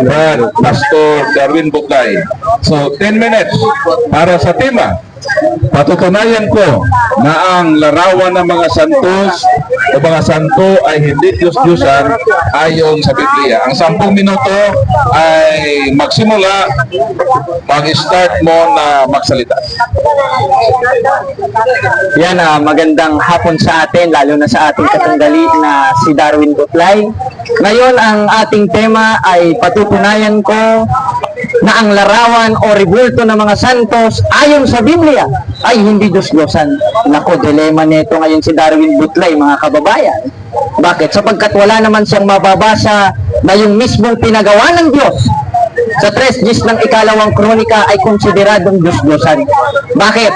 Brad Pastor Darwin Butlay. So, 10 minutes para sa tema. Patutunayan ko na ang larawan ng mga santos o mga santo ay hindi Diyos-Diyosan ayon sa Biblia. Ang 10 minuto ay magsimula, mag-start mo na magsalita. Yan, magandang hapon sa atin, lalo na sa ating katunggali na si Darwin Butlay. Ngayon, ang ating tema ay patutunayan ko na ang larawan o rebulto ng mga santos ayon sa Biblia ay hindi Diyos-Diyosan. Nako, dilema nito ngayon si Darwin Butlay, mga kababayan. Bakit? Sapagkat wala naman siyang mababasa na yung mismong pinagawa ng Diyos sa 3 ng ikalawang kronika ay konsideradong Diyos-Diyosan. Bakit?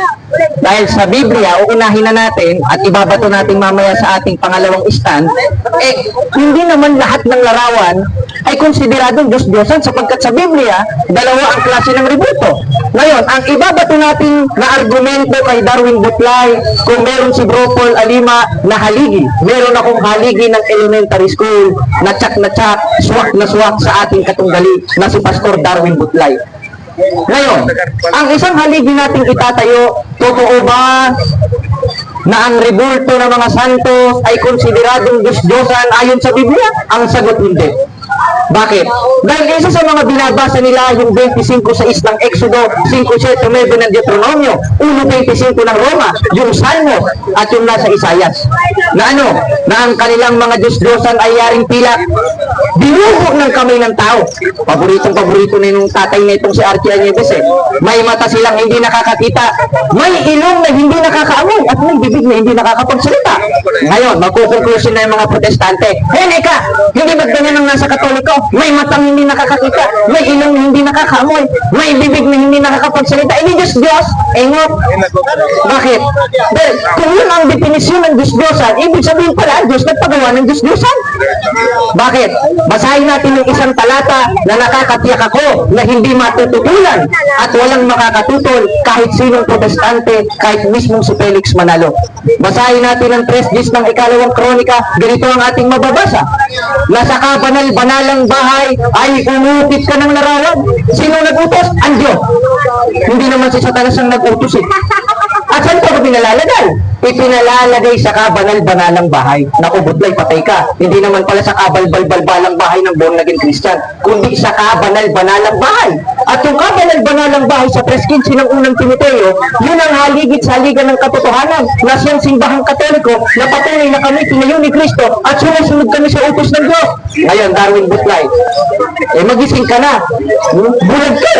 Dahil sa Biblia, uunahin na natin at ibabato natin mamaya sa ating pangalawang stand, hindi naman lahat ng larawan ay konsideradong Diyos-Diyosan sapagkat sa Biblia, dalawa ang klase ng rebulto. Ngayon, ang ibabato natin na argumento kay Darwin Butlay, kung meron si Bro Paul Alima na haligi, meron akong haligi ng elementary school na tsak, swak na swak sa ating katunggali na si Pastor Darwin Butlay. Ngayon, ang isang haligi nating itatayo, totoo ba na ang rebulto ng mga santos ay konsideradong Diyos-Diyosan ayon sa Biblia? Ang sagot hindi. Bakit? Dahil isa sa mga binabasa nila yung 25:6 ng Exodo, 5:7 ng Deuteronomio, 1:25 ng Roma, yung Salmos, at yung nasa Isayas. Na ano? Na ang kanilang mga Diyos-Diyosan ay yaring pilak, binuho ng kamay ng tao. Paborito na yung tatay na itong si Archie Añeves eh. May mata silang hindi nakakakita, may ilong na hindi nakakaamoy, at may bibig na hindi nakakapagsalita. Ngayon, magkukonklusyon na yung mga protestante. Hey, Eka, hindi ba't ganyan ang nasa Katoliko? May matang hindi nakakakita, may ilong na hindi nakakaamoy, may bibig na hindi nakakapagsalita. Ini Diyos-Diyos, engot. Bakit? Dahil kung yun ang definisyon ng Diyos-Diyosan, ibig sabihin pala, Diyos nagpagawa ng Diyos-Diyosan. Bakit? Basahin natin yung isang talata na nakakatiyak ako na hindi matututulan at walang makakatutol kahit sinong protestante, kahit mismong si Felix Manalo. Basahin natin ang 3 ng ikalawang kronika, ganito ang ating mababasa. Nasa kabanal-banalang bahay ay umutit ka ng larawan. Sino nag-utos? Ang Diyos. Hindi naman si Satanas ang nag-utos eh. At saan pa pinalalagay? Ipinalalagay sa kabanal-banalang bahay. Naku, Butlay, patay ka. Hindi naman pala sa kabalbal-balbalang bahay ng born again Christian, kundi sa kabanal-banalang bahay. At yung kabanal-banalang bahay sa 3:15 ng unang Timoteo, yun ang haligit sa haligan ng katotohanan na siyang simbahang Katoliko na patuloy na kami tinayo ni Kristo at sumusunod kami sa utos ng Diyos. Ngayon, Darwin Butlay, magising ka na. Bulag ka.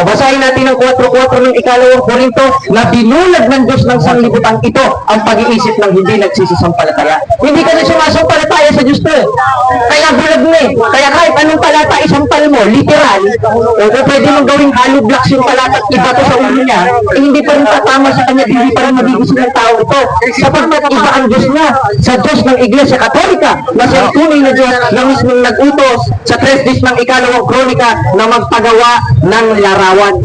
Basahin natin ang 4:4 ng ikalawang Korinto na binulag ng Diyos ng sanglibutan ito ang pag-iisip ng hindi nagsisisampalataya. Hindi ka na sumasampalataya sa Diyos to. Kaya bulag mo eh. Kaya kahit anong talata isampal mo, literal, o pwede mong gawing hollow blocks yung talata at iba to sa ulo niya, hindi pa rin tatama sa kanya, hindi pa rin magigising ng tao ito. Sapagkat iba ang Diyos niya sa Diyos ng Iglesia Katolika na sa tunay na Diyos na mismong nag-utos sa 3 ng ikalawang kronika na magpagawa ng larawan.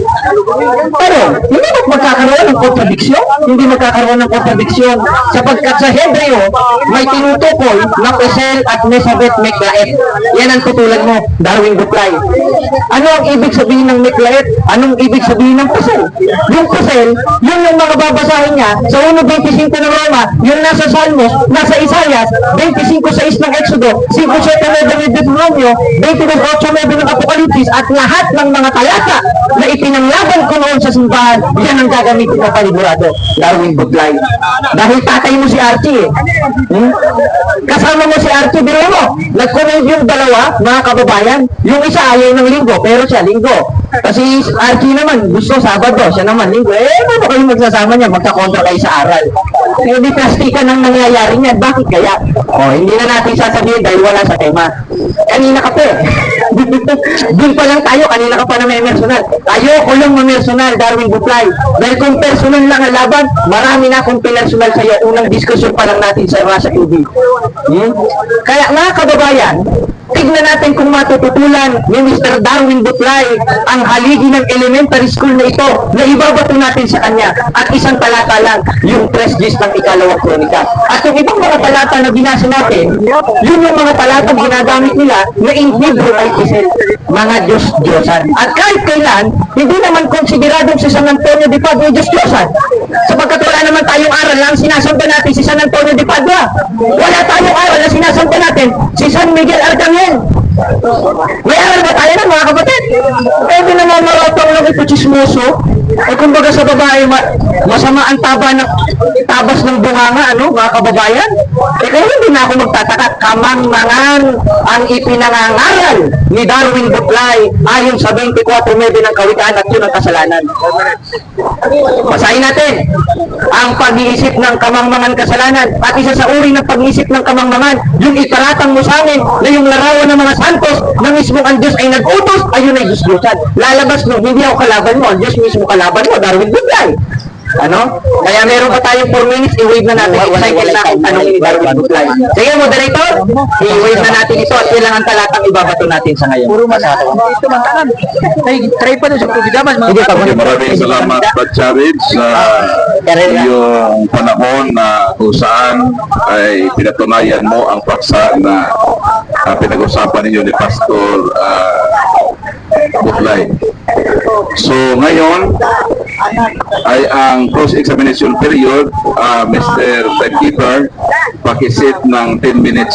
Pero, hindi magkakaroon ng kontradiksyon? Hindi magkakaroon ng kontradiksyon sapagkat sa Hebreo may tinutukoy na Pesel at Mesabet Meklaet. Yan ang tutulan mo, Darwin Butlay. Ano ang ibig sabihin ng Meklaet? Anong ibig sabihin ng Pesel? Yung Pesel, yun yung mga babasahin niya sa 1:25 ng Roma, yung nasa Salmos, nasa Isayas, 25:6 ng Exodo, 5:7 ng Deuteronomio, 22:8 ng Apokalipsis, at lahat ng mga talata na ipinanglaban ko noon sa simbahan, yan ang gagamitin na panigurado, Darwin Butlay. Dahil tatay mo si Archie eh. Kasama mo si Archie, biro mo. Nag-comment yung dalawa, mga kababayan. Yung isa ayaw ng linggo, pero siya linggo. Kasi Archie naman, gusto Sabado, siya naman linggo. Paano kayo magsasama niya? Magkakontra kayo sa aral. Hindi plastikan ang nangyayari niyan. Bakit kaya? Hindi na natin sasabihin dahil wala sa tema. Kanina ka pa eh. Doon pa lang tayo, kanina ka pa na may personal. Ayoko lang ma-personal, Darwin Butlay. Dahil kung personal lang ang laban, marami na akong personal sa iyo. Unang diskusyon pa lang natin sa Russia TV. Kaya mga kababayan, tignan natin kung matututulan ni Mr. Darwin Butlay ang haligi ng elementary school na ito na ibabato natin sa kanya. At isang talata lang, yung 3 Gs ng ikalawang kronika. At yung ibang mga talata na binasa natin, yun yung mga talatang ginagamit nila na in Hebrew ay mga Diyos-Diyosan. At kahit kailan, hindi naman konsideradong si San Antonio de Padua Diyos-Diyosan. Sapagkat wala naman tayong aral lang sinasamba natin si San Antonio de Padua. Wala tayong aral na sinasamba natin si San Miguel Arcangel. May aral ba tayo na mga kapatid? Pwede naman maratang lang ito chismoso. Eh kumbaga sa babae, masama ang tabas ng bunganga, ano, mga kababayan? Eh kaya hindi na ako magtataka, kamangmangan ang ipinangangaral ni Darwin Butlay ayon sa 24:9 ng Kawikaan at yun ang kasalanan. Basahin natin ang pag-iisip ng kamangmangan kasalanan at isa sa uri ng pag-iisip ng kamangmangan, yung itaratang mo sa amin na yung larawan ng mga santos na mismo ang Diyos ay nag-utos, ayun ay Diyos-Diyosan. Lalabas no, hindi ako kalaban mo, ang Diyos mismo kalaban mo, Darwin Butlay. Ano? Kaya meron pa tayong 4 minutes, i-wave na natin, i-cycle na kung tanong ni Darwin Butlay. Sige, moderator, i-wave na natin ito at kailangan talatang ibabato natin sa ngayon. Puro masako. Ito mantanan. Try pa doon sa programa. Maraming salamat, Brad Charid, sa iyong panahon na kung saan ay pinatunayan mo ang paksa na pinag-usapan ninyo ni Pastor Butlay. So ngayon ay ang cross-examination period, Mr. Timekeeper, pakisit ng 10 minutes.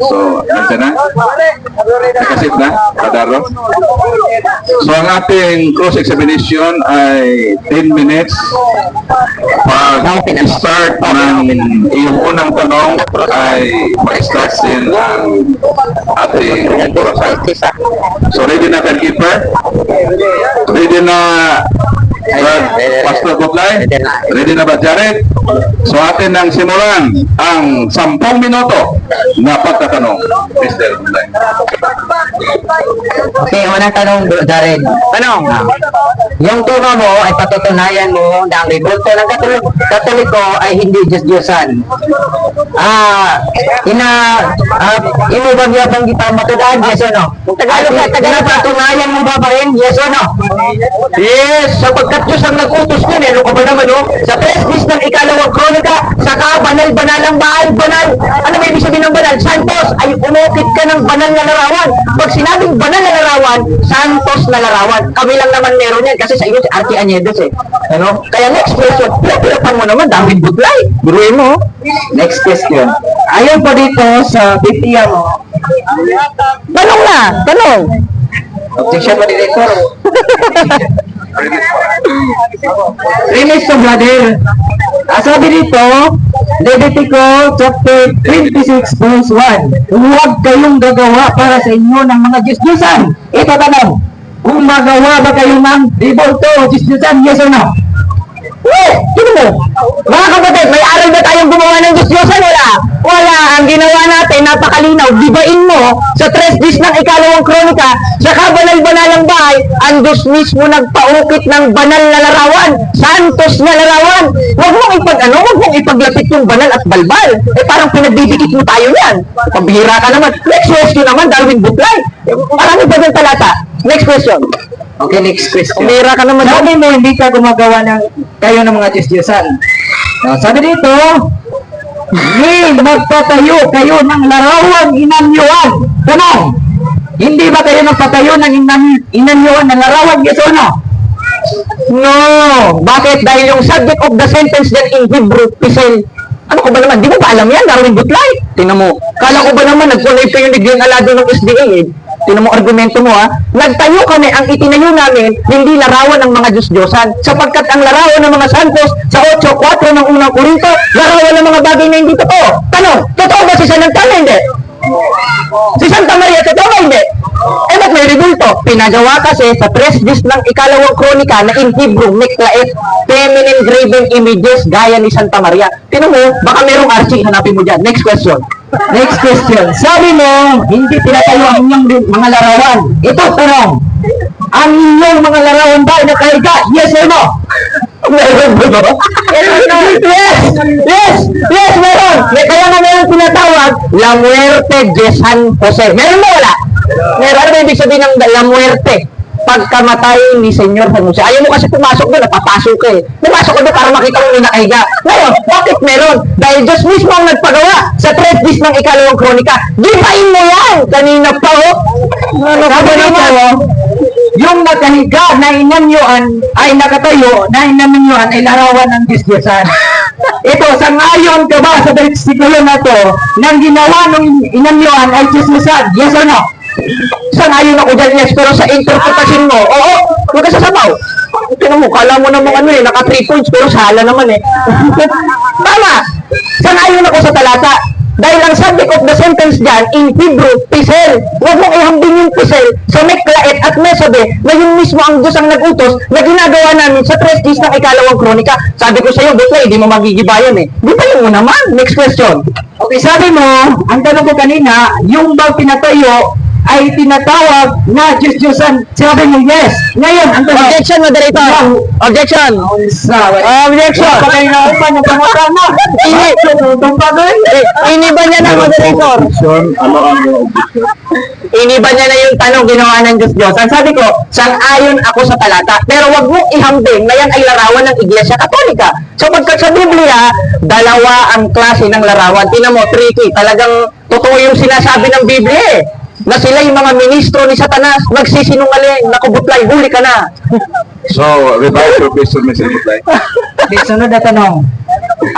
So, nandiyan na? Nakasit na, Kadaro? So ang ating cross-examination ay 10 minutes. Pag-start ng iyong unang tanong ay mag-start din ang ating orasan. So ready na, Timekeeper? Ready na, Pastor Butlay? Ready na ba, Jared? So atin nang simulan ang 10 minuto na pagtatanong, Mr. Butlay. Okay, unang tanong, Jared. Tanong, yung turo mo ay patutunayan mo na ang rebulto ng Katoliko ay hindi Diyos-Diyosan. Inubagyabang kita matudaan, yes o no? Patunayan mo ba rin, yes o no? Yes, sapagkat Diyos ang nag-utos nun, ano ka ba naman, no? Sa 3 Gs ng ikalawang kronika, saka banal-banalang bahay, banal. Ano may ibig sabihin ng banal? Santos, ay umukit ka ng banal na larawan. Pag sinabing banal na larawan, santos na larawan. Kami lang naman meron yan, kasi sa iyo si Archie Añedos eh. Ano? Kaya next question, pinapan mo naman, Darwin Butlay. Buruin mo. Next question. Ayon po dito sa Biblia mo. Tanong na, tanong. Objection mo, Director. Release to brother. Sabi dito, Levitico chapter 26 verse 1. Huwag kayong gagawa para sa inyo ng mga Diyos-Diyosan. Ito tanong, kung magawa ba kayo ng rebulto, Diyos-Diyosan, yes or no? Sino mo? Mga kapatid, may aral ba tayong gumawa ng Diyos-Diyosan? Wala. Wala. Ang ginawa natin, napakalinaw. Dibain mo sa 3 Gs ng ikalawang kronika, sa kabanal-banalang bahay, ang Diyos mismo nagpaukit ng banal na larawan. Santos na larawan. Huwag mong ipaglapit yung banal at balbal. Eh parang pinagbibigit mo tayo yan. Pambihira ka naman. Next question naman, Darwin Butlay. Marami ba ng talata? Next question. Okay, next question. Pambihira ka naman. Sabi mo, hindi ka gumagawa kayo ng mga Diyos-Diyosan. Sabi dito, magpatayo kayo ng larawang inanyuan. Tanong, hindi ba kayo nagpatayo ng inanyuan ng larawang, yes or no? No. Bakit? Dahil yung subject of the sentence dyan in Hebrew, Pisel. Ano ko ba naman? Di mo ba alam yan, Darwin Butlay? Tingnan mo. Kala ko ba naman, nag-connect kayo ni Glenn Alado ng SDA eh. Tingnan mo argumento mo ha. Nagtayo kami, ang itinayo namin, hindi larawan ng mga Diyos-Diyosan. Sapagkat ang larawan ng mga santos sa 8:4 ng unang Korinto, larawan ng mga bagay na hindi totoo. Tanong, totoo ba si San Antonio? Hindi. Si Santa Maria, totoo ba? Hindi. Eh, ba't may rebulto? Pinagawa kasi sa 3 Gs ng ikalawang kronika na in Hebrew, Niklaet, feminine graven images gaya ni Santa Maria. Tingnan mo, baka merong Archie, hanapin mo dyan. Next question. Next question. Sabi mo, hindi tinatayo ang inyong mga larawan. Ito, tanong. Ang inyong mga larawan ba ay nakahiga? Yes or no? Meron ba? Yes! Yes! Yes, meron! Kaya nga meron tinatawag, La Muerte de San Jose. Meron mo wala? Meron. Ano ba ibig sabihin ng La Muerte? Pagkamatay ni Senyor San Jose. Ayaw mo kasi pumasok doon, napapasok ka eh. Pumasok ka doon para makita mo yung nakahiga. Ngayon, bakit meron? Dahil Diyos mismo ang nagpagawa sa 3 days ng ikalawang kronika. Gibain mo yan! Kanina pa oh! Sabi niya, yung nakahiga na inanyuan ay nakatayo na inanyuan ay larawan ng Diyos-Diyosan. Ito, sangayon ka ba sa versikulo na to nang ginawa ng inanyuan ay Diyos-Diyosan? Yes or no? Sangayon ako dyan, yes, pero sa interpretasyon mo, oo, huwag ka sasabaw. Tingnan mo, kala mo namang ano eh, naka 3 points, pero sala naman eh. Tama! Sangayon ako sa talata. Dahil ang subject of the sentence dyan, in Hebrew, pisel. Huwag mong ihambing yung pisel sa Meklaet at Mesabe na yung mismo ang Diyos ang nag-utos na ginagawa namin sa 3 days ng ikalawang kronika. Sabi ko sa iyo, Butlay, hindi mo magigibayan eh. Butlay mo naman. Next question. Okay, sabi mo, ang tanong ko kanina, yung bang pinatayo ay tinatawag na Diyos-Diyosan. Sabi mo, yes. Ngayon, ang tanong... Objection, moderator. Objection. Objection. Pagay na upan yung pangakama. Iniba niya na, moderator. Ano ang objection? Iniba niya na yung tanong ginawa ng Diyos-Diyosan. Sabi ko, sang-ayon ako sa talata. Pero wag mong ihambing na yan ay larawan ng Iglesia Katolika. Sapagkat sa Biblia, dalawa ang klase ng larawan. Tingnan mo, tricky. Talagang totoo yung sinasabi ng Biblia eh. Na sila yung mga ministro ni Satanas, nagsisinungaling, nakubutlay, huli ka na. So, revise your question, Mr. Butlay. Okay, sunod na tanong.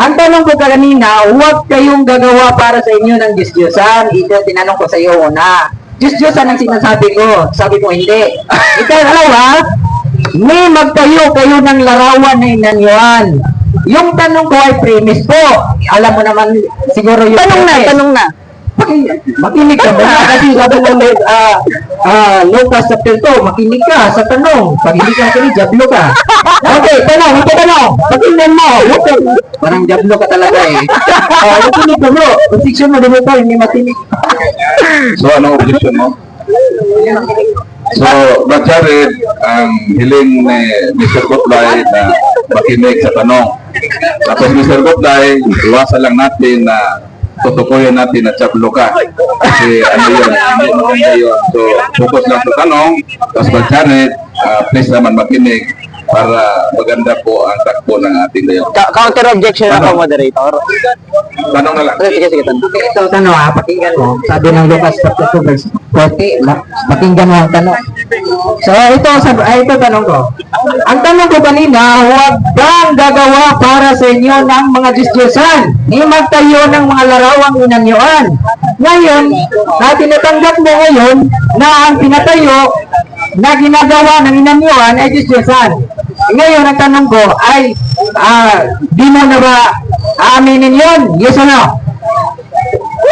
Ang tanong ko kanina, huwag kayong gagawa para sa inyo ng Diyos-Diyosan. Ito, tinanong ko sa iyo una. Diyos-Diyosan ang sinasabi ko. Sabi mo, hindi. Ikalawa, may magtayo kayo ng larawan na inanyuan. Yung tanong ko ay premise po. Alam mo naman siguro yung... Tanong na. Makinig ka ba? Kasi sabi mo, Lucas chapter 2, makinig ka sa tanong. Pag hindi ka makinig, jablo ka. Okay, tanong. Pakinggan mo. Parang jablo ka talaga eh. Makinig ka bro. Position mo dito, hindi makinig. So, anong objection mo? So, Brad Jared, ang hiling ni Mr. Butlay na makinig sa tanong. Tapos Mr. Butlay, iwasan lang natin na tutukuyin natin na chablo ka. Kasi ano yun, hindi maganda yun. So, focus lang sa tanong. Tapos Brad Jared, please naman makinig para maganda po ang takbo ng ating dayo. Counter objection ako, moderator. Tanong na lang. Sige, tanong. Okay, ito tanong pakinggan mo. Sabi ng Lucas chapter 2 verse 40, pakinggan mo ang tanong. So, ito tanong ko. Ang tanong ko kanina, huwag kang gagawa para sa inyo ng mga Diyos-Diyosan. Ni magtayo ng mga larawang inanyuan. Ngayon, tinatanggap mo ngayon na ang pinatayo na ginagawa ng inanyuan ay Diyos-Diyosan. Ngayon, ang tanong ko ay, di mo na ba aaminin yun? Yes or no?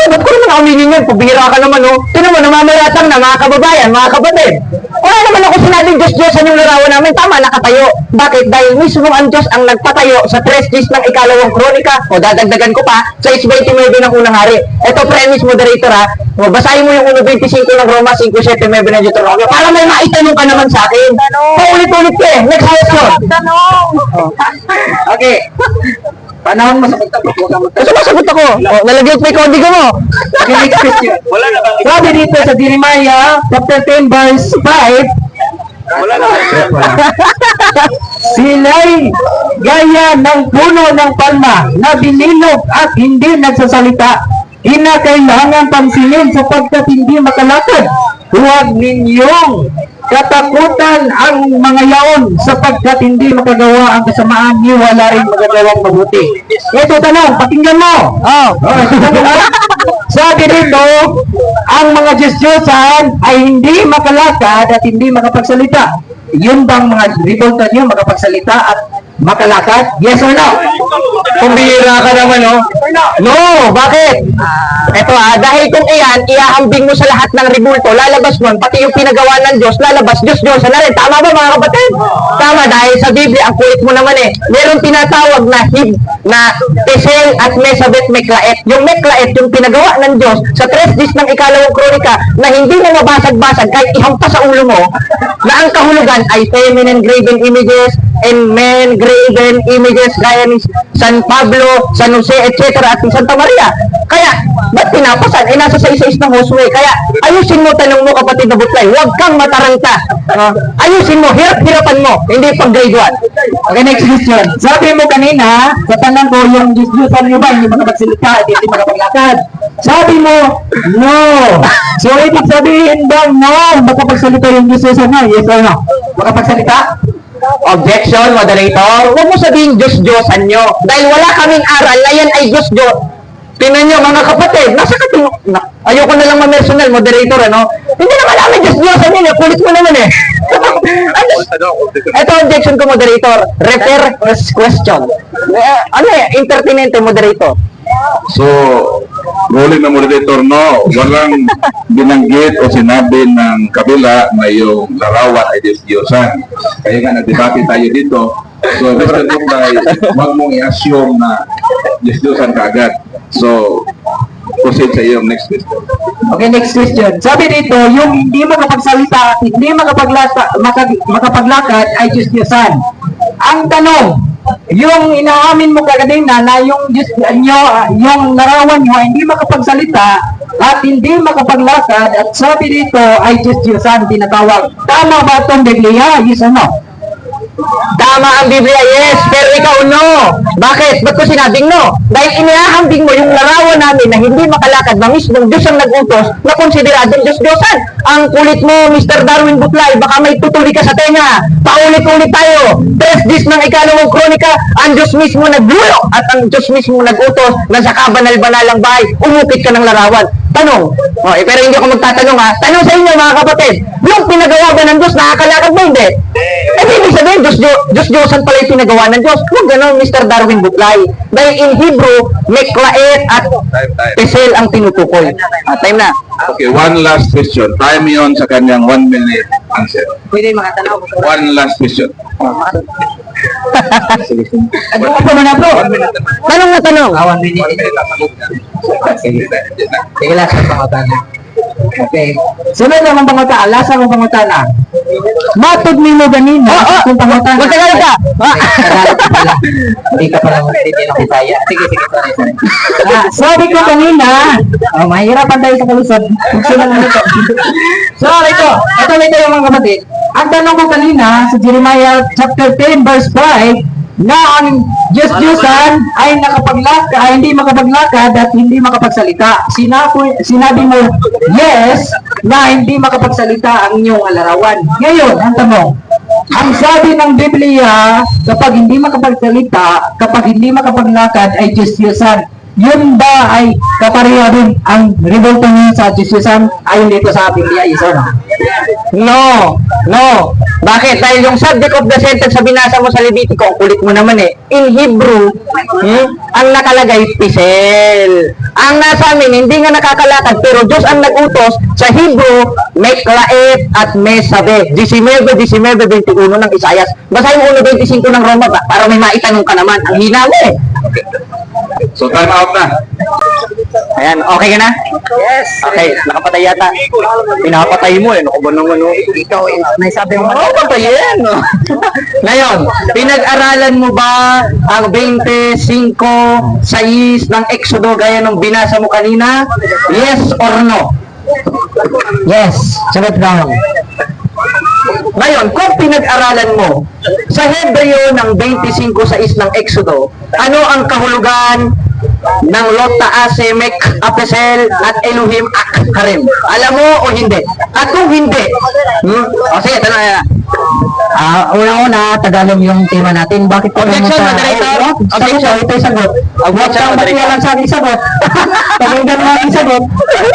Ba't ko naman aminin yun? Pabira ka naman, oh. Tinan mo, namamayatang na mga kababayan, mga kapatid. Wala naman ako sinabing Diyos-Diyosan yung larawan namin. Tama, nakatayo. Bakit? Dahil mismo ang Diyos ang nagpatayo sa 3 days ng ikalawang kronika. O, dadagdagan ko pa sa 6:29 ng unang hari. Ito, premise, moderator, ha. O, basahin mo yung 1:25 ng Roma, 5:7 ng Deuteronomio. Para may maitanong ka naman sa akin. Paulit-ulit ka eh. Next question. Okay. Panahon mo sa pagtapos. Sumasagot ako. O, nalagyan ko yung kodigo mo. Okay, next question. Sabi dito sa Jeremiah chapter 10 verse 5, sila'y gaya ng puno ng palma na binilog at hindi nagsasalita. Kinakailangan pansinin sapagkat hindi makalakad. Huwag ninyong katakutan ang mga yaon sapagkat hindi makagawa ang kasamaan niyo, wala rin magagawang mabuti. Ito tanong, pakinggan mo. Sabi dito, ang mga Diyos-Diyosan ay hindi makalakad at hindi makapagsalita. Yun bang mga revolta niyo makapagsalita at makalakad? Yes or no? Kumbira ka naman, oh. No, bakit? Eto dahil kung iyan, iahambing mo sa lahat ng ribulto, lalabas nun, pati yung pinagawa ng Diyos, lalabas, Diyos na rin. Tama ba mga kapatid? Tama, dahil sa Biblia, ang kulit mo naman eh. Meron tinatawag na Tesel at Mesabet Meklaet. Yung Meklaet, yung pinagawa ng Diyos sa 3 days ng ikalawang kronika na hindi mo mabasag-basag kahit ihampas sa ulo mo, na ang kahulugan ay feminine graven images and men graven images gaya ni San Pablo, San Jose, etc. at ni Santa Maria. Kaya, ba't pinapasan? Eh, nasa sa isa-is ng hosway. Kaya, ayusin mo, tanong mo, kapatid na butlay. Huwag kang mataranta. Ayusin mo, hirap-hirapan mo. Hindi pag grade 1. Okay, next question. Sabi mo kanina, sa tanong ko, yung Diyos-Diyosan nyo ba, hindi makapagsalita, hindi makapaglakad? Sabi mo, no. So, ibig sabihin ba, no, makapagsalita yung Diyos-Diyosan nyo? Yes or no? Makapagsalita? Objection, moderator. Huwag mo sabihin Diyos-Diyosan nyo. Dahil wala kaming aral na yan ay Diyos-Diyos. Tingnan nyo, mga kapatid, ayoko na lang ma-personal, moderator, ano? Hindi naman namin Diyos-Diyosan yun, kulit mo naman eh. Ito objection ko, moderator. Refer question. Ano eh, impertinente, moderator. So, ruling na moderator, no, walang binanggit o sinabi ng kabila na yung larawan ay Diyos-Diyosan. Kaya nga nagdebate tayo dito. So, Mr. Buklay, huwag mong i-assume na Diyos-Diyosan ka agad. So, proceed sa iyong next question. Okay, next question. Sabi dito, yung hindi makapagsalita, hindi makapaglakad ay Diyos-Diyosan. Ang tanong, yung inaamin mo kanina na yung Diyos nyo, yung larawan nyo ay hindi makapagsalita at hindi makapaglakad at sabi dito ay Diyos-Diyosan tinatawag. Tama ba itong Biblia? Yes or no? Tama ang Biblia, yes, pero ikaw no. Bakit? Ba't ko sinabing no? Dahil inihahambing mo yung larawan namin na hindi makalakad na mismong Diyos ang nag-utos na konsideradong Diyos-Diyosan. Ang kulit mo, Mr. Darwin Butlay, baka may tutuli ka sa tenga. Paulit-ulit tayo. 3 days ng ikalawang kronika, ang Diyos mismo naglulo at ang Diyos mismo nag-utos na sa kabanal-banalang bahay, umukit ka ng larawan. Tanong, pero hindi ako magtatanong ha. Tanong sa inyo mga kapatid, yung pinagawa ba ng Diyos, nakakalakad ba hindi? Ibig sabihin, Diyos-Diyosan pala yung pinagawa ng Diyos. Huwag ganon, Mr. Darwin Butlay. Dahil in Hebrew, Meklaet at Pesel ang tinutukoy. Time na. Okay, one last question. Time yon sa kanyang 1 minute answer. Pwede makatanaw. One last question. Ano pa naman na bro? 1 minute naman. Tanong na tanong. 1 minute. 1 minute lang. Sige lang, sa pangutana. Okay. Sunod lang ang pangutana. Lasa ang pangutana. Matod mo ganina kung pangutana. Magtagalog ka. Tagalog ka pala. Hindi ka pala hindi na kitaya. Sige, sorry. Sabi ko kanina, mahirapan tayo sa kalusad. Sunod lang ito. So, ito yung mga kapatid. Ang tanong ko kanina sa Jeremiah chapter 10 verse 5, na ang Diyos-Diyosan ay hindi makapaglakad at hindi makapagsalita. Sinabi mo, yes, na hindi makapagsalita ang inyong larawan. Ngayon, ang tanong, ang sabi ng Biblia, kapag hindi makapagsalita, kapag hindi makapaglakad ay Diyos-Diyosan. Yun ba ay kapareha din ang revolta niya sa Diyos-Diyosan ayon dito sa Biblia? Yes or no? No. Bakit? Dahil yung subject of the sentence sa binasa mo sa Levitico, ang kulit mo naman eh. In Hebrew, ang nakalagay, Pisel. Ang nasa amin, hindi nga nakakalakad, pero Diyos ang nag-utos sa Hebrew, Meklaet at Mesabe. 19:21 ng Isaias. Basahin mo 1:25 ng Roma ba? Para may maitanong ka naman. Ang hina mo eh. So, time out na. Ayan, okay ka na? Yes. Okay, nakapatay yata. Pinapatay mo eh. Ano ba naman? Ikaw eh. May sabi mo. Oo, patayin. Ngayon, pinag-aralan mo ba ang 25:6 ng Exodo gaya ng binasa mo kanina? Yes or no? Yes. Sagot lang. Ngayon, kung pinag-aralan mo sa Hebreo ng 25:6 ng Exodo, ano ang kahulugan ng Lot Taase, Mek, Apesel, at Elohim Akharim? Alam mo o hindi? At kung hindi, o sige, tanong na. Una-una, Tagalog yung tema natin. Bakit po Objection, moderator. Objection. Ito yung sagot. Objection, Huwag moderator. kang sa aking sagot. Pakinggan mo aking sagot.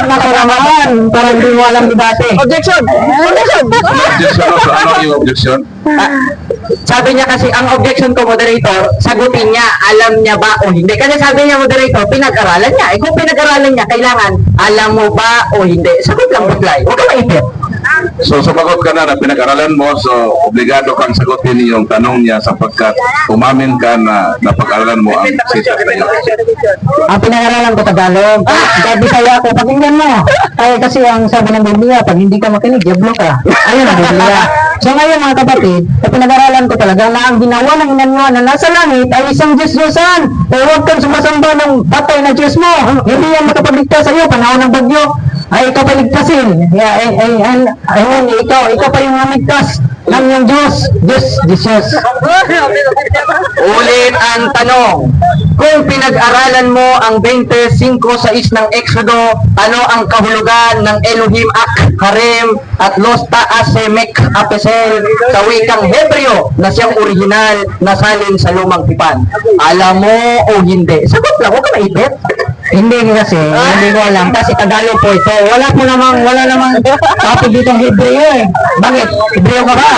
Ako naman, parang hindi mo alam debate. Objection! Objection! Objection. So, ano yung objection? Sabi niya kasi, ang objection ko, moderator, sagutin niya, alam niya ba o hindi. Kasi sabi niya, moderator, pinag-aralan niya. Kung pinag-aralan niya, kailangan, alam mo ba o hindi. Sagot lang, Butlay. Huwag ka maipit. So, sumagot ka na pinag-aralan mo, so obligado kang sagutin yung tanong niya sapagkat umamin ka na napag-aralan mo ang sisa sa iyo. Ang pinag-aralan ko Tagalog. Dahil Bisaya ako, pakinggan mo. Kaya kasi ang sabi ng Biblia, pag hindi ka makinig, diablo ka. Ayun ang Biblia. So ngayon mga kapatid, pinag-aralan ko talaga na ang ginawa ng inanyo na nasa langit ay isang Diyos-Diyosan. Eh huwag kang sumasamba ng patay na Diyos mo. Hindi yan makapagligtas sa iyo, panahon ng bagyo. Ay ikaw pa ligtasin. Ikaw pa yung namigtas ng yung Diyos. Diyos. Ulit ang tanong. Kung pinag-aralan mo ang 25:6 ng Exodo, ano ang kahulugan ng Elohim Ak, Harem at Los Taasemek Apesel sa wikang Hebreo na siyang orihinal na salin sa lumang tipan? Alam mo o hindi? Sagot lang, huwag ka maipit. Hindi kasi, hindi ko alam. Kasi Tagalog po ito. Wala namang topic dito ng Hebreo eh. Bakit? Hebreo ka ba?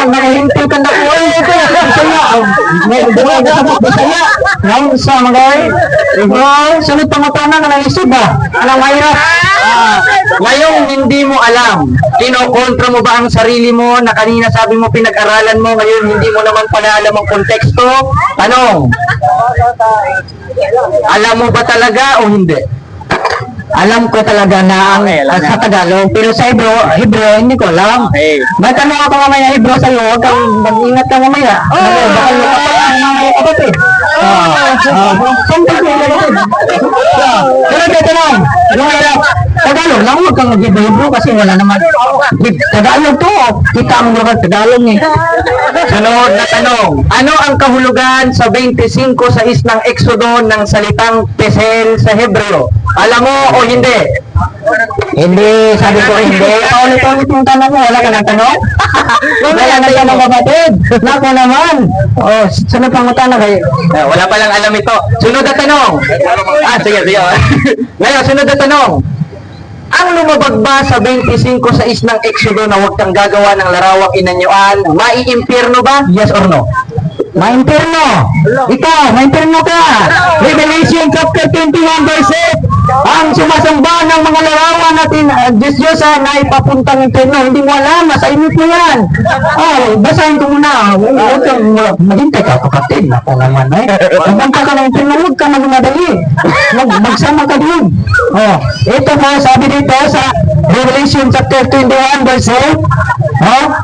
Nakahinti ka na po eh. Bisaya. Ngayon sa mga sunod pangutanan na naisip ba? Anong mahirap? Ngayong hindi mo alam, kinokontra mo ba ang sarili mo na kanina sabi mo pinag-aralan mo, ngayon hindi mo naman pala alam ang konteksto? Tanong, alam mo ba talaga o hindi? Alam ko talaga na ang sa Tagalog, pero sa Hebreo hindi ko alam. May tanong ako mamaya Hebreo sa iyo, huwag kang mag-ingat ka mamaya. Baka lupa pa ang mga kapatid. Pero ito lang, Tagalog lang, huwag kang mag-Hebreo kasi wala naman. Tagalog to, kita mo mga Tagalog eh. Sunod na tanong, ano ang kahulugan sa 25:6 ng Exodo ng salitang Pesel sa Hebreo? Alam mo o hindi? Hindi, sabi ko hindi. Paulit-ulit yung tanong mo, wala ka ng tanong? Wala na tanong kapatid. Nako naman. Sunod pang tanong kayo. Wala palang alam ito. Sunod na tanong. Sige. Ngayon, sunod na tanong. Ang lumabag ba sa 25:6 ng Exodo na huwag kang gagawa ng larawang inanyuan, maiimpyerno ba? Yes or no? Mainterno. Ikaw, mainterno ka. Revelation chapter 21 verse 8. Ang sumasamba ng mga larawan natin, Diyos-Diyosan na ipapuntang interno. Hindi mo alam, nasa init mo yan. Basahin ko muna. Huwag kang maghintay ka, kapatid. Ako naman eh. Magpunta ka ng interno, huwag ka magmadali. Magsama ka doon. Ito po, sabi dito sa Revelation chapter 21 verse 8.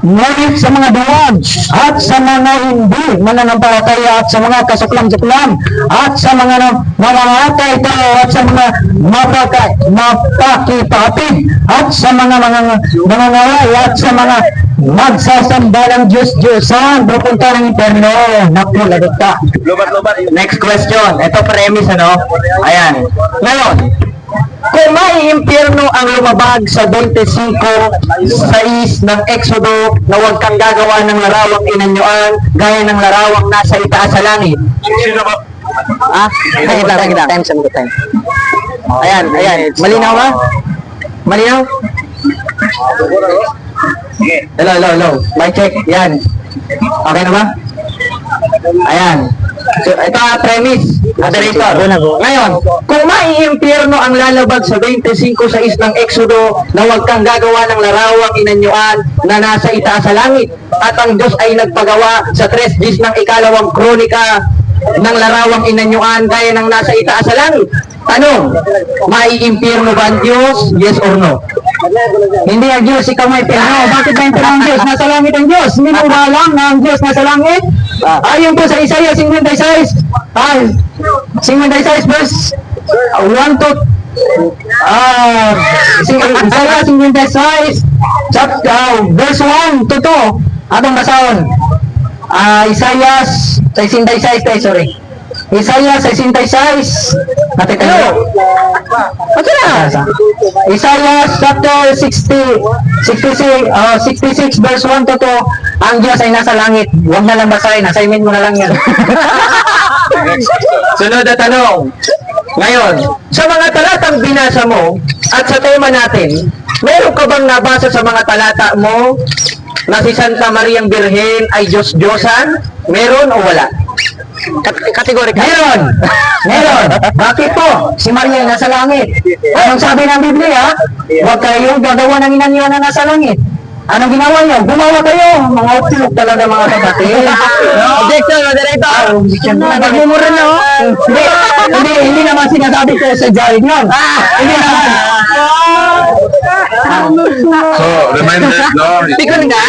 Ngunit sa mga duwag at sa mga hindi mananampalataya at sa mga kasuklam-suklam at sa mga mamamatay tao at sa mga mapakipatid at sa mga mangangaray at sa mga magsasamba ng Diyos-Diyosan pupunta ng interno. Naku, lagot ka. Next question. Ito premise, ano? Ayan. Ngayon, kung maiimpyerno ang lumabag sa 25:6 ng Exodo na huwag kang gagawa ng larawang inanyuan gaya ng larawang nasa itaas sa langit. Kita. Time. Ayan. Malinaw ba? Malinaw? Hello. Mic check. Yan. Okay na ba? Ayan. So, ito ang premise, moderator. Ngayon, kung maiimpyerno ang lalabag sa 25:6 ng Exodo na huwag kang gagawa ng larawang inanyuan na nasa itaas sa langit at ang Diyos ay nagpagawa sa 3 days ng ikalawang kronika ng larawang inanyuan gaya ng nasa itaas sa langit. Tanong, maiimpyerno ba ang Diyos? Yes or no? Hindi ang Diyos, ikaw may perno. Bakit may perno ang Diyos? Nasa langit ang Diyos. Hindi mo ba alam na ang Diyos nasa langit? Ayon po sa Isaiah 56 verse 1 to Isaiah 56 verse 1 to 2. Atong basahon. Isaiah 66 natin tayo. Isaiah chapter 66 verse 1 to 2. Ang Diyos ay nasa langit. Huwag na lang basahin. Assignment mo na lang yan. Sunod na tanong. Ngayon, sa mga talatang binasa mo at sa tema natin, meron ka bang nabasa sa mga talata mo na si Santa Mariang Birhen ay Diyos-Diyosan? Meron o wala? Kategorika. Meron. Bakit po? Si Maria nasa langit. Anong sabi ng Biblia? Huwag kayong gagawa ng inanyuan na nasa langit. Anong ginawa niyo? Gumawa kayo. Mga utulog talaga mga kapatid. Objection, moderator. Nagmumura na. Hindi naman sinasabi ko sa Jared yun. Hindi naman. So, reminder, no? Pikon ka?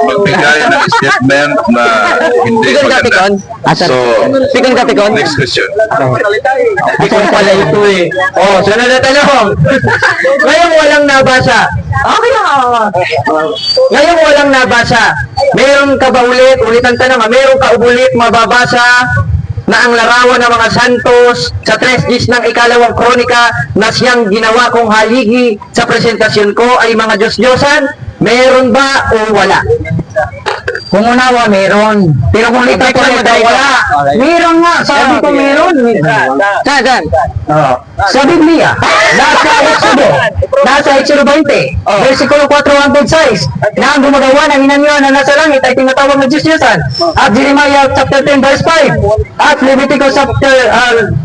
Magbigay ng statement na hindi Pikon ka, pikon? maganda. So, Pikon ka, pikon? next question. Ikaw pala ito eh. Oh, sunod na tanong. Ngayong walang nabasa. Okay lang. Ngayong walang nabasa. Meron ka ba ulit ang tanong, meron ka ulit mababasa na ang larawan ng mga santos sa 3 Gs ng ikalawang kronika na siyang ginawa kong haligi sa presentasyon ko ay mga Diyos-Diyosan? Meron ba o wala? Kung unawa, meron. Pero kung ito po wala. Meron nga. Sabi ko meron. Saan? Sa Biblia. Nasa Exodo 20. Versikulo 4 hanggang 6. Na ang gumagawa ng inanyo na nasa langit ay tinatawag na Diyos-Diyosan. At Jeremiah chapter 10 verse 5. At Leviticus chapter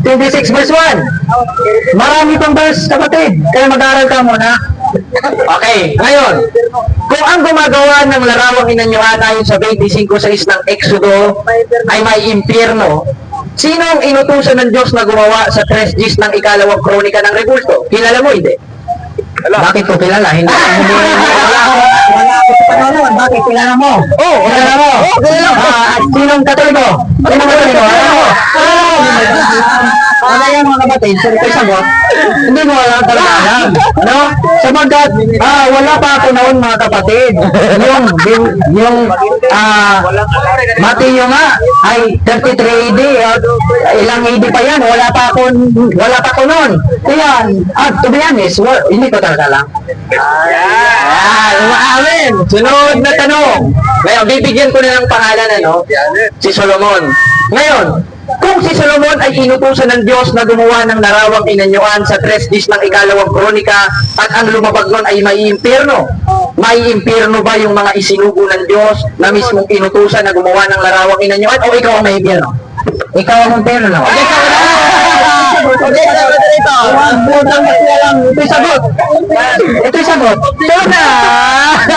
26 verse 1. Marami pang verse, kapatid. Kaya mag-aaral ka muna. Okay, ngayon, kung ang gumagawa ng larawang inanyuhan ayon sa 25:6 ng Exodo ay may impyerno, sino ang inutusan ng Diyos na gumawa sa 3 Gs ng ikalawang kronika ng rebulto? Kilala mo, hindi? Bakit ko kilala? Hindi. Bakit kilala mo? Oo, kilala mo. At sinong katoliko? Sinong katoliko? Ano yan mga kapatid? Sino ko sagot? Hindi mo wala talaga alam. No? Sapagkat wala pa ako noon mga kapatid. Yung Mateo nga ay 33 AD. Ilang AD pa yan. Wala pa ako noon. Kaya, to be honest, hindi ko talaga alam. Umaamin. Sunod na tanong. Ngayon, bibigyan ko na ng pangalan, si Solomon. Ngayon, kung si Solomon ay inutusan ng Diyos na gumawa ng larawang inanyuan sa 3 Gs ng ikalawang kronika at ang lumabag nun ay may impyerno ba yung mga isinugo ng Diyos na mismong inutusan na gumawa ng larawang inanyuan o ikaw ang may impyerno? Ikaw ang impyerno na. Ito'y sagot. Ito na!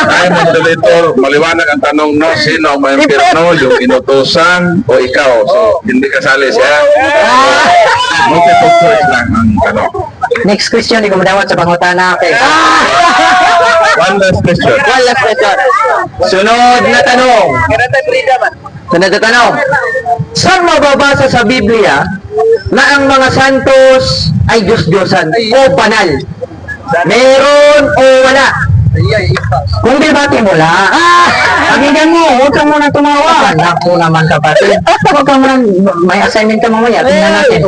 Ay, moderator, maliwanag ang tanong, no? Sino ang may impyerno, yung inutusan o ikaw? So, hindi kasali siya. Multiple choice lang ang tanong. Next question, hindi ko madawat sa pangutana. Okay. One last question. Sunod na tanong. Saan mababasa sa Biblia na ang mga santos ay Diyos-Diyosan o banal? Meron o wala? Kung debate mo lang, pakinggan mo, huwag kang muna tumawa. Naku naman kapatid. Huwag kang muna, may assignment ka mamaya, tingnan natin.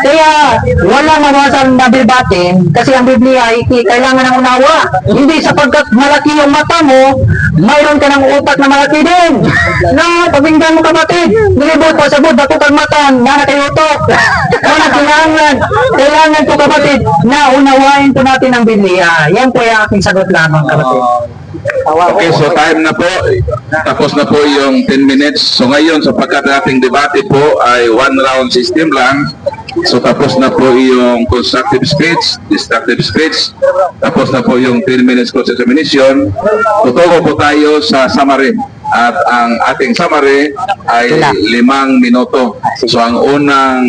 Kaya, wala mabasang na debate, kasi ang Biblia ay kailangan ng unawa. Hindi sapagkat malaki yung mata mo, mayroon ka ng utak na malaki din. No, pakinggan mo kapatid. Nilibot pa sa bud, bako kang mata, na nakayutok. Kailangan ko kapatid, na unawain po natin ang Biblia. Yan po yung aking sagot lamang kapatid. Okay, so time na po. Tapos na po yung 10 minutes. So ngayon, sapagkat ating debate po ay one round system lang. So tapos na po yung constructive speech, destructive speech. Tapos na po yung 10 minutes cross-examination. Tutungo po tayo sa summary. At ang ating summary ay 5 minuto. So ang unang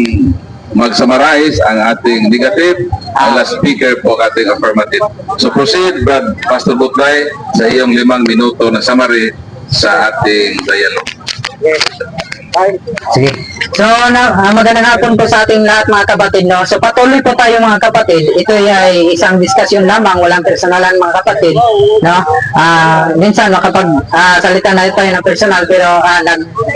mag-summarize ang ating negative, ang last speaker po ating affirmative. So proceed, Brad Pastor Butlay, sa iyong 5 minuto na summary sa ating dialogue. Sige. So, magandang hapon po sa ating lahat mga kapatid, no? So, patuloy po tayo mga kapatid. Ito ay isang diskusyon lamang, walang personalan mga kapatid, no? Minsan makapag salita na tayo ng personal, pero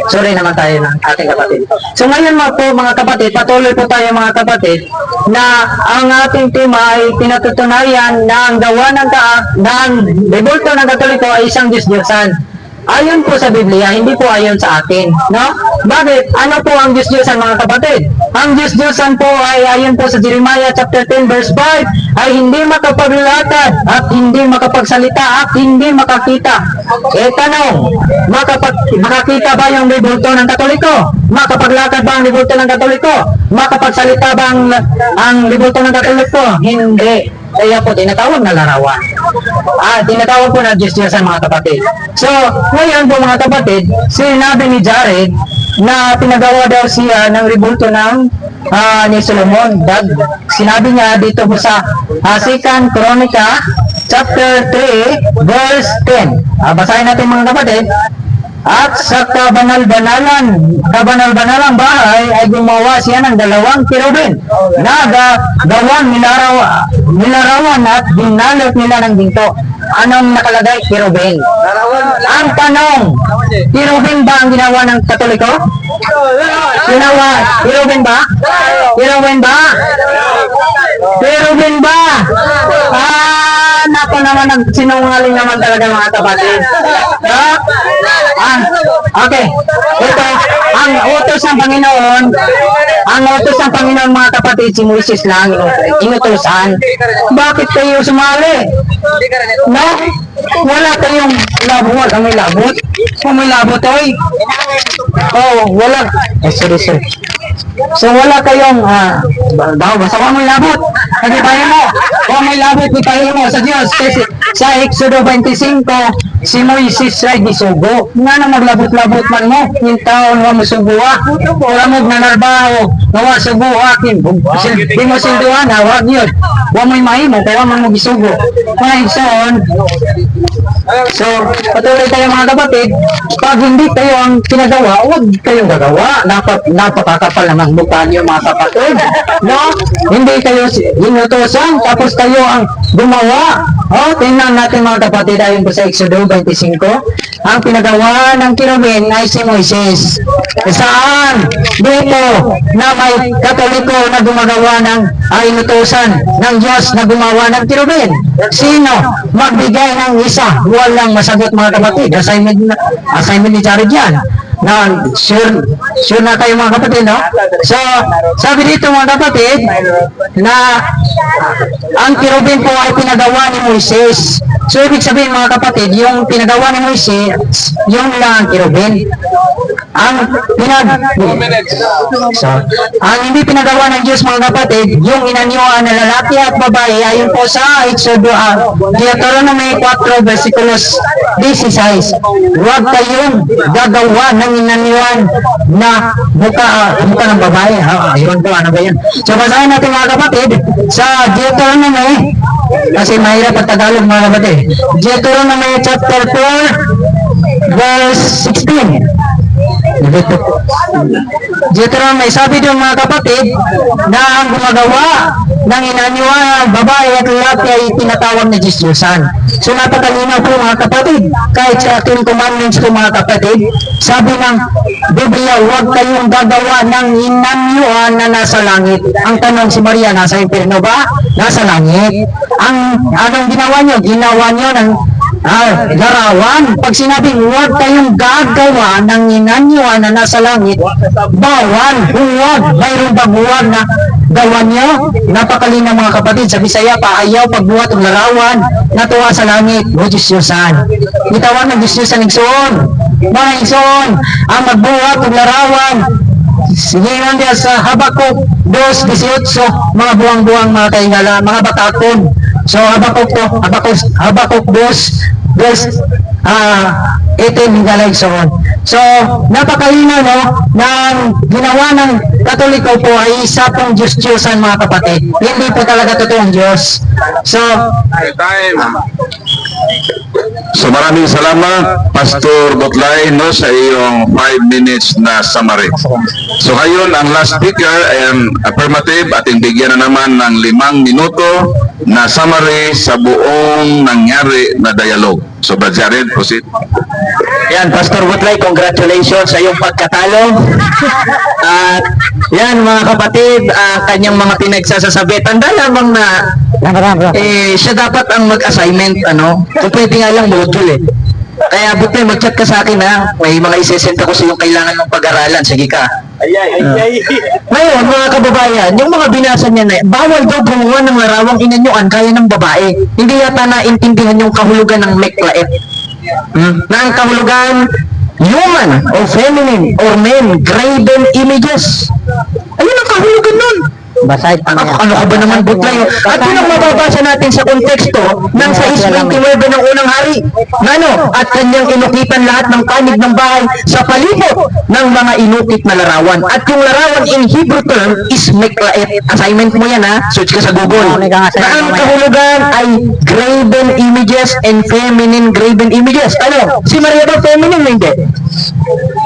sorry naman tayo ng ating kapatid. So, ngayon po mga kapatid, patuloy po tayo mga kapatid, na ang ating tema ay pinatutunayan na ang gawa ng rebulto ng Katoliko ay isang Diyos-Diyosan. Ayon po sa Biblia, hindi po ayon sa akin, no? Bakit? Ano po ang Diyos-Diyosan mga kapatid? Ang Diyos-Diyosan po ay ayon po sa Jeremiah chapter 10 verse 5 ay hindi makapaglatad at hindi makapagsalita at hindi makakita. Tanong, makakita ba yung rebulto ng Katoliko? Makapaglatad ba ang rebulto ng Katoliko? Makapagsalita ba ang rebulto ng Katoliko? Hindi. Kaya po, tinatawag na larawan. Tinatawag po na Diyos-Diyosan mga kapatid. So, ngayon po mga kapatid, sinabi ni Jared na pinagawa daw siya ng rebulto ng ni Solomon. Sinabi niya dito po sa 2 Chronica chapter 3 verse 10. Basahin natin mga kapatid. At sa kabanal-banalang bahay ay gumawa siya ng 2 kirubin na gawang nilarawan at binalot nila ng ginto. Anong nakalagay? Kirubin. Ang tanong, kirubin ba ang ginawa ng Katoliko? Kirubin ba? Kirubin ba? Kirubin ba? Nako naman, sinungaling naman talaga mga kapatid. Okay. Ito, ang utos ng Panginoon mga kapatid, si Moises lang inutusan. Bakit kayo sumali? No? Wala kayong labot. May labot? Kung may labot, oy. Oh, wala. Sorry. So wala kayong basta kung may labot, nagpapahin mo. Kung may labot, ipahin mo sa Diyos. Kasi sa Exodo 25, si Moises ay gisugo. Nga na maglabot-labot man mo, yung taon mo subuha. Wala mo nanarbaho, nawa subuha. Di mo sinduhan, hawag yun. Huwag mo'y mahimo, kaya man mo gisugo. Mga igsoon, so, patuloy tayo mga kapatid, pag hindi kayo ang pinagawa, huwag kayong gagawa. Napakakapal naman mukha niyo mga kapatid. No? Hindi kayo inutosan, tapos kayo ang gumawa. Tingnan natin mga kapatid, ayon po sa Exodo 25, ang pinagawa ng kirubin ay si Moises. Saan? Dito na may Katoliko na gumagawa ng inutosan ng Diyos na gumawa ng kirubin. Sino? Magbigay ng isa. Walang masagot mga kapatid. Assignment ni Jared yan. Na sure na tayo mga kapatid, no? So, sabi dito mga kapatid na ang kirubin po ay pinagawa ni Moises. So, ibig sabihin mga kapatid, yung pinagawa ni Moises, yung lang kirubin. Ang hindi pinagawa ng Diyos mga kapatid, yung inanyuan na lalaki at babae, ayon po sa Exodo Deuteronomy 4 versikulos 16. Huwag kayong gagawa ng inanyuan na buka ng babae. Ayun po, ano ba yan? So, basahin natin mga kapatid sa Deuteronomy, kasi mahirap ang Tagalog mga kapatid. Deuteronomy chapter 4 verse 16. Deuteronomy, sabi doon mga kapatid na ang gumagawa ng inanyuan, babae at lalaki ay tinatawag na Diyos-Diyosan. So napakalinaw po mga kapatid, kahit sa ating commandments po mga kapatid, sabi ng Biblia, huwag kayong gagawa ng inanyuan na nasa langit. Ang tanong, si Maria, nasa impyerno ba? Nasa langit. Anong ginawa nyo? Ginawa nyo ng larawan. Pag sinabing huwag kayong gagawa ng inanyuan na nasa langit, bawal, huwag, mayroong baguwag na gawa nyo. Napakalinaw mga kapatid, sa Bisaya pa, ayaw pagbuhat ng larawan na tuwa sa langit, o Diyos-Diyosan. Itawan ng Diyos-Diyosan, igsoon. Mga igsoon, ang magbuhat ng larawan, sige lang diya sa Habakuk 2:18, mga buwang-buwang mga kaingala, mga batakon. So Habakuk 2 verse 18 hingga so on. So napakalinaw no, ng ginawa ng Katoliko po ay isa pong Diyos-Diyosan mga kapatid. Hindi po talaga totoong Diyos. So maraming salamat, Pastor Butlay, no, sa iyong 5 minutes na summary. So ngayon, ang last speaker ay ang affirmative at bigyan na naman ng 5 minuto na summary sa buong nangyari na dialogue. So, Brad Jared, proceed. Yan, Pastor Butlay, congratulations sa iyong pagkatalo. At yan mga kapatid, kanyang mga pinagsasasabi. Tanda lamang na siya dapat ang mag-assignment, kung pwede nga lang module eh. Kaya Butlay, mag-chat ka sa akin ha. May mga isesend ako sa iyong kailangan ng pag-aralan. Sige ka. Ngayon, mga kababayan, yung mga binasa niya na, bawal daw gumawa ng larawang inanyuan kaya ng babae. Hindi yata naintindihan yung kahulugan ng meklait. Na ang kahulugan, human or feminine or men graven images. Ayun ang kahulugan nun. Basahin pa niya. Ano ka ba naman, Butlay? At yun ang mababasa natin sa konteksto ng 6:29 ng unang hari. Nano, at kanyang inukitan lahat ng panig ng bahay sa palibot ng mga inukit na larawan. At yung larawan in Hebrew term is Meklaet. Assignment mo yan ha, search ka sa Google. Na ang kahulugan ay graven images and feminine graven images. Ano? Si Maria ba feminine na hindi?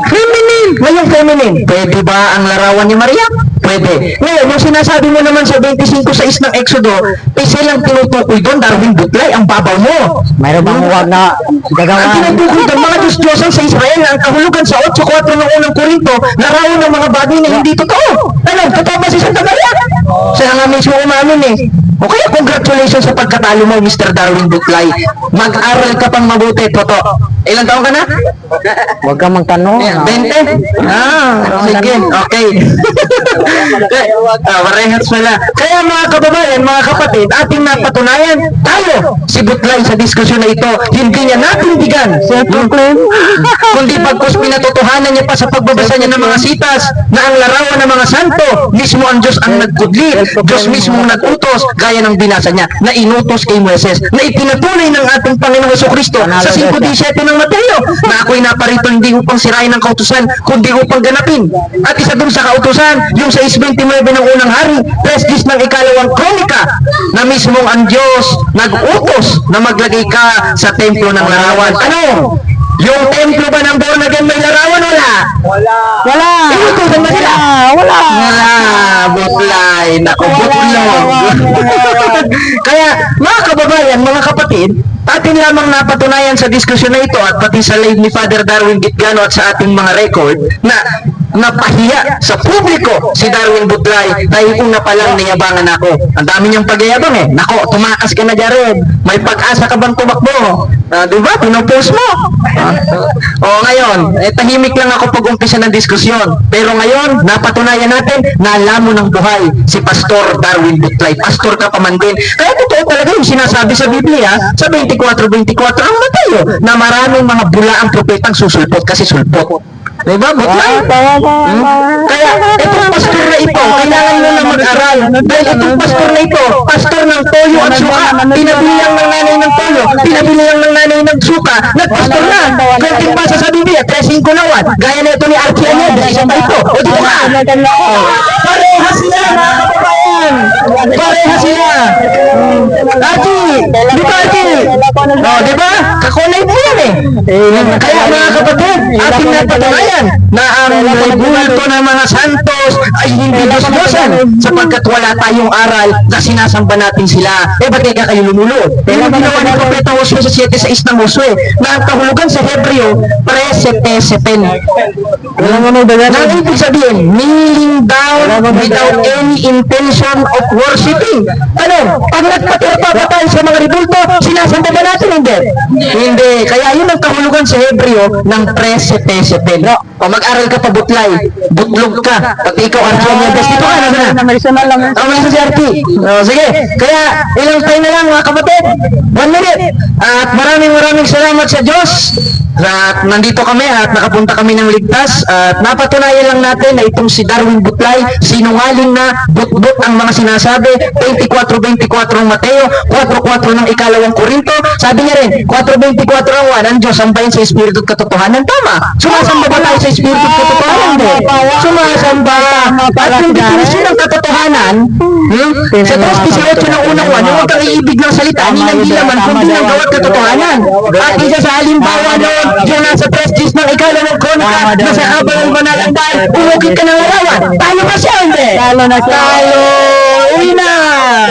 Feminine! Ngayong feminine. Pwede ba ang larawan ni Maria? Pwede. Ngayon, yung sinasabi mo naman sa 25:6 ng Exodo, silang tinutukoy doon, Darwin Butlay, ang babaw mo. Mayroon bang huwag na Ang gagawa? tinutukoy doon, mga Diyos-Diyosan sa Israel, ang kahulugan sa 8:4 ng unang Korinto, larawan ng mga bagay na hindi totoo. Ano? Totoo ba si Santa Maria? Siya nga mismo umamin eh. O kaya congratulations sa pagkatalo mo, Mr. Darwin Butlay. Mag-aral ka pang mabuti, totoo. Ilang taon ka na? Huwag kang magtanong. 20? Sige. Okay. Parehas pala. Kaya mga kababayan, mga kapatid, ating napatunayan, tayo, si Butlay sa diskusyon na ito, hindi niya natindigan. Kundi pagkus pinatotohanan niya pa sa pagbabasa niya ng mga sitas na ang larawan ng mga santo, mismo ang Diyos ang nagkudlit, Diyos mismo ang nagutos, gaya ng binasa niya, na inutos kay Moises, na ipinatuloy ng ating Panginoong Jesucristo sa 5:17 ng Mateo, na ako'y naparito hindi upang sirain ang kautusan, kundi upang ganapin. At isa dun sa kautusan, yung 6:29 ng unang hari, 3 ng ikalawang kronika, na mismong ang Diyos nag-utos na maglagay ka sa templo ng larawan. Ano? Yung templo ba ng born again may larawan? Wala. Inutusan ba sila? Wala. Butlay. Naku, butlog. Kaya, mga kababayan, mga kapatid, atin lamang napatunayan sa diskusyon na ito at pati sa live ni Father Darwin Gitgano at sa ating mga record na napahiya sa publiko si Darwin Butlay dahil kung napalang niyabangan ako. Ang dami niyang pagyayabang eh. Nako, tumakas ka na, Jared. May pag-asa ka bang tumakbo? Diba? Pinopost mo. Ngayon, tahimik lang ako pag umpisa ng diskusyon. Pero ngayon, napatunayan natin na alam mo ng buhay si Pastor Darwin Butlay. Pastor ka pa man din. Kaya totoo talaga yung sinasabi sa Biblia sa 24:24 ang Mateo na maraming mga bulaang propetang susulpot kasi sulpot. Diba, Butlay? Kaya, itong pastor na ito, kailangan mo na mag-aral. Dahil itong pastor na ito, pastor ng toyo at suka, pinabilang ng nanay ng toyo, pinabilang ng nanay ng suka, nagpastor na. Kunting basa sa Biblia, 3:5 nawan. Gaya na ito ni Archie Anyada, isa pa ito. O dito ka! Parehas sila, mga kababayan! Parehas sila! Archie! Di ba, Archie? Di ba? Kakulay mo yan eh. Kaya mga kapatid, ating napatunayan na ang bulto ng mga santos ay hindi Diyos-Diyosan sapagkat wala tayong aral na sinasamba natin sila. Ba't kayo lumulod? Yung ginawa ni Propeta Josue sa 7:6 ng Josue na ang kahulugan sa Hebreo, presepesepen. Nang ibig sabihin, kneeling down without any intention of worshiping. Ano? Pag nagpatirpa ba tayo sa mga rebulto, sinasamba ba natin? Hindi. Kaya yun ang kahulugan sa Hebreo ng presepesepen. O mag-aral ka pa, Butlay. Butlog ka. Pati ikaw, Archie, dito ka na. Marisonan lang. Tama si Archie. Sige. Kaya, ilang tayo na lang, mga kapatid. 1 minute. At maraming salamat sa Diyos. At nandito kami at nakapunta kami ng ligtas. At napatunayan lang natin na itong si Darwin Butlay, sinungaling na but-but ang mga sinasabi. 24:24 ng Mateo, 4:4 ng ikalawang Korinto. Sabi niya rin, 4:24 ang 1, ang Diyos sambahin sa Espiritu at katotohanan. Tama. Sumasamba ba tayo sa Espiritu at katotohanan? Hindi. Sumasamba. At yung definisyon ng katotohanan, sa 3:18 ng unang 1, huwag kang iibig ng salita, hindi naman, kundi ng gawat katotohanan. At isa sa halimbawa noon, yung nasa 3:10 ng ikalawang kronika, na sa habang ng manalanday, umukit ka ng larawan. Talo ba siya? Hindi. Talo na siya. Talo! Uwi na!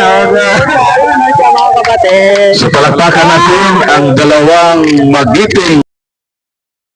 Talo na siya, mga kapatid. So palakpakan natin ang dalawang magiting